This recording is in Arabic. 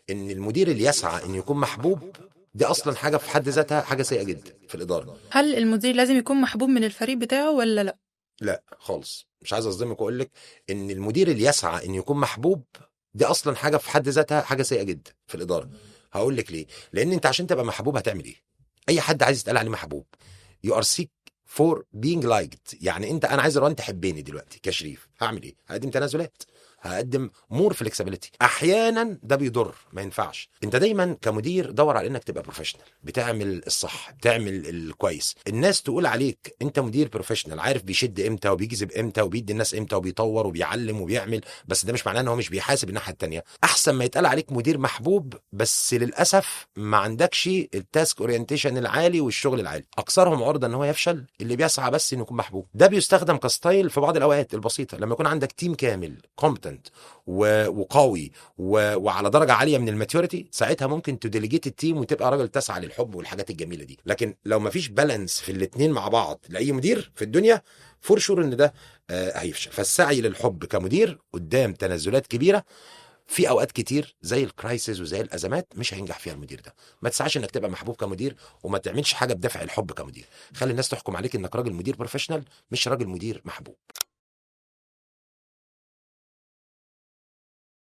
ان المدير اللي يسعى ان يكون محبوب دي اصلا حاجه في حد ذاتها حاجه سيئه جدا في الاداره. هل المدير لازم يكون محبوب من الفريق بتاعه ولا لا؟ لا خالص، مش عايز اصدمك واقول لك ان المدير اللي يسعى ان يكون محبوب دي اصلا حاجه في حد ذاتها حاجه سيئه جدا في الاداره. هقول لك ليه. لان انت عشان تبقى محبوب هتعمل ايه؟ اي حد عايز يتقال عليه محبوب يو ار سيك فور بينج لايكد. يعني انا عايز الروان تحبني دلوقتي كشريف، هعمل ايه؟ هقدم تنازلات، هقدم مور فلكسبيليتي. احيانا ده بيضر، ما ينفعش. انت دايما كمدير دور على انك تبقى بروفيشنال، بتعمل الصح، بتعمل الكويس. الناس تقول عليك انت مدير بروفيشنال، عارف بيشد امتى وبيجذب امتى وبيدي الناس امتى وبيطور وبيعلم وبيعمل، بس ده مش معناه ان هو مش بيحاسب الناحيه التانيه. احسن ما يتقال عليك مدير محبوب بس للاسف ما عندكش التاسك اورينتيشن العالي والشغل العالي. اكثرهم عرضه ان هو يفشل اللي بيسعى بس انه يكون محبوب. ده بيستخدم كستايل في بعض الاوقات البسيطه، لما يكون عندك تيم كامل كومبتنت وقوي وعلى درجه عاليه من الماتيوريتي، ساعتها ممكن تديليجيت التيم وتبقى راجل تسعى للحب والحاجات الجميله دي. لكن لو ما فيش بالانس في الاثنين مع بعض لاي مدير في الدنيا، فور شور ان ده هيفشل. فالسعي للحب كمدير قدام تنازلات كبيره في اوقات كتير زي الكرايسيس وزي الازمات مش هينجح فيها المدير ده. ما تسعاش انك تبقى محبوب كمدير، وما تعملش حاجه بدافع الحب كمدير. خلي الناس تحكم عليك انك راجل مدير بروفيشنال، مش راجل مدير محبوب.